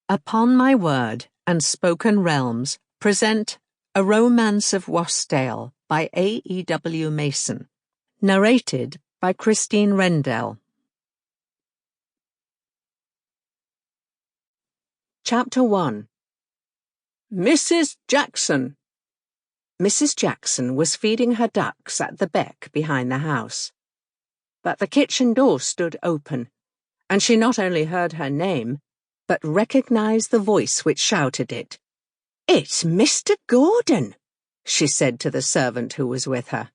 Upon my word and spoken realms present A Romance of Wastdale by A.E.W Mason, narrated by Christine Rendel. Chapter 1. Mrs. Jackson. Mrs. Jackson was feeding her ducks at the beck behind the house. But the kitchen door stood open, and she not only heard her name, but recognized the voice which shouted it. "It's Mr. Gordon," she said to the servant who was with her,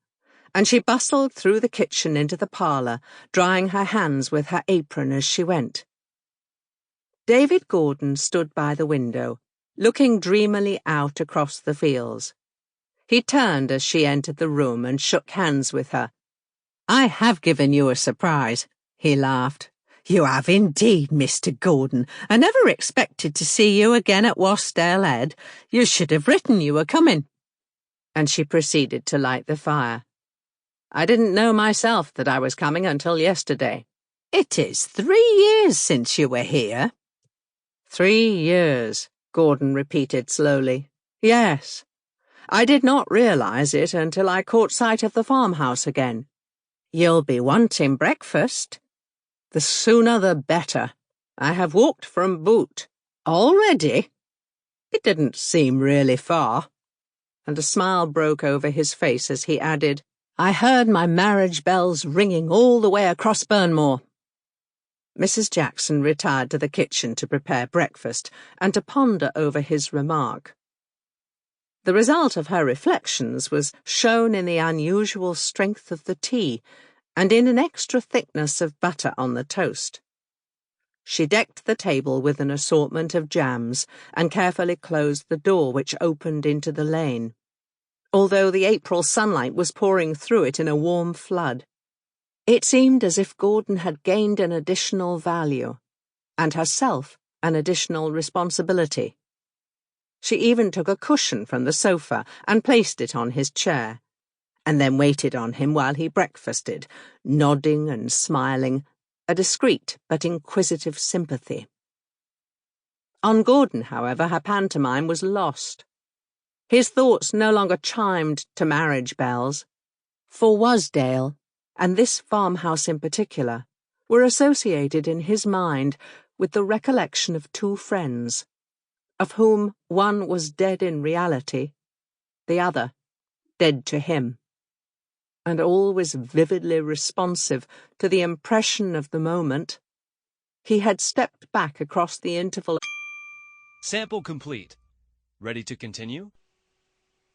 and she bustled through the kitchen into the parlour, drying her hands with her apron as she went. David Gordon stood by the window, looking dreamily out across the fields. He turned as she entered the room and shook hands with her. "I have given you a surprise," he laughed. "You have indeed, Mr. Gordon. I never expected to see you again at Wastdale Head. You should have written you were coming." And she proceeded to light the fire. "I didn't know myself that I was coming until yesterday." "It is 3 years since you were here." 3 years, Gordon repeated slowly. "Yes. I did not realize it until I caught sight of the farmhouse again." "You'll be wanting breakfast." "The sooner the better. I have walked from Boot." "Already?" "It didn't seem really far." And a smile broke over his face as he added, "I heard my marriage bells ringing all the way across Burnmore." Mrs. Jackson retired to the kitchen to prepare breakfast and to ponder over his remark. The result of her reflections was shown in the unusual strength of the tea and in an extra thickness of butter on the toast. She decked the table with an assortment of jams and carefully closed the door which opened into the lane, although the April sunlight was pouring through it in a warm flood. It seemed as if Gordon had gained an additional value, and herself an additional responsibility. She even took a cushion from the sofa and placed it on his chair, and then waited on him while he breakfasted, nodding and smiling, a discreet but inquisitive sympathy. On Gordon, however, her pantomime was lost. His thoughts no longer chimed to marriage bells, for Wastdale, and this farmhouse in particular, were associated in his mind with the recollection of 2 friends, of whom one was dead in reality, the other dead to him. And all was vividly responsive to the impression of the moment. He had stepped back across the interval. Sample complete. Ready to continue?